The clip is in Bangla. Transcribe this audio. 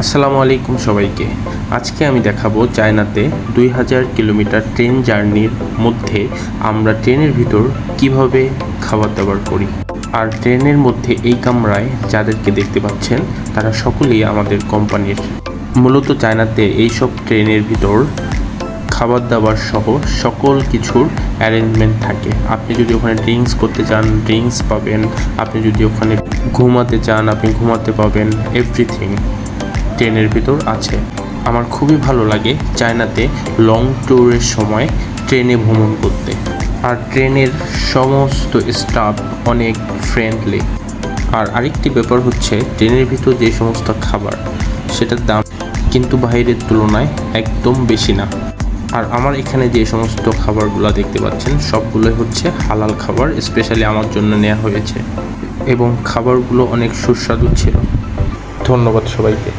আসসালামু আলাইকুম সবাইকে। আজকে আমি দেখাবো চায়নাতে 2000 কিলোমিটার ট্রেন জার্নির মধ্যে আমরা ট্রেনের ভিতর কিভাবে খাবার দাবার করি। আর ট্রেনের মধ্যে এই কামরায় যাদেরকে দেখতে পাচ্ছেন তারা সকলেই আমাদের কোম্পানির। মূলত চায়নাতে এইসব ট্রেনের ভিতর খাবার দাবার সহ সকল কিছুর অ্যারেঞ্জমেন্ট থাকে। আপনি যদি ওখানে ড্রিঙ্কস করতে চান ড্রিঙ্কস পাবেন, আপনি যদি ওখানে ঘুমাতে চান আপনি ঘুমাতে পাবেন, এভরিথিং ট্রেনের ভিতর আছে। আমার খুবই ভালো লাগে চায়নাতে লং ট্যুরের সময় ট্রেনে ভ্রমণ করতে। আর ট্রেনের সমস্ত স্টাফ অনেক ফ্রেন্ডলি। আর আরেকটি ব্যাপার হচ্ছে ট্রেনের ভিতর যে সমস্ত খাবার সেটার দাম কিন্তু বাইরের তুলনায় একদম বেশি না। আর আমার এখানে যে সমস্ত খাবারগুলো দেখতে পাচ্ছেন সবগুলোই হচ্ছে হালাল খাবার, স্পেশালি আমার জন্য নেওয়া হয়েছে এবং খাবারগুলো অনেক সুস্বাদু ছিল। ধন্যবাদ সবাইকে।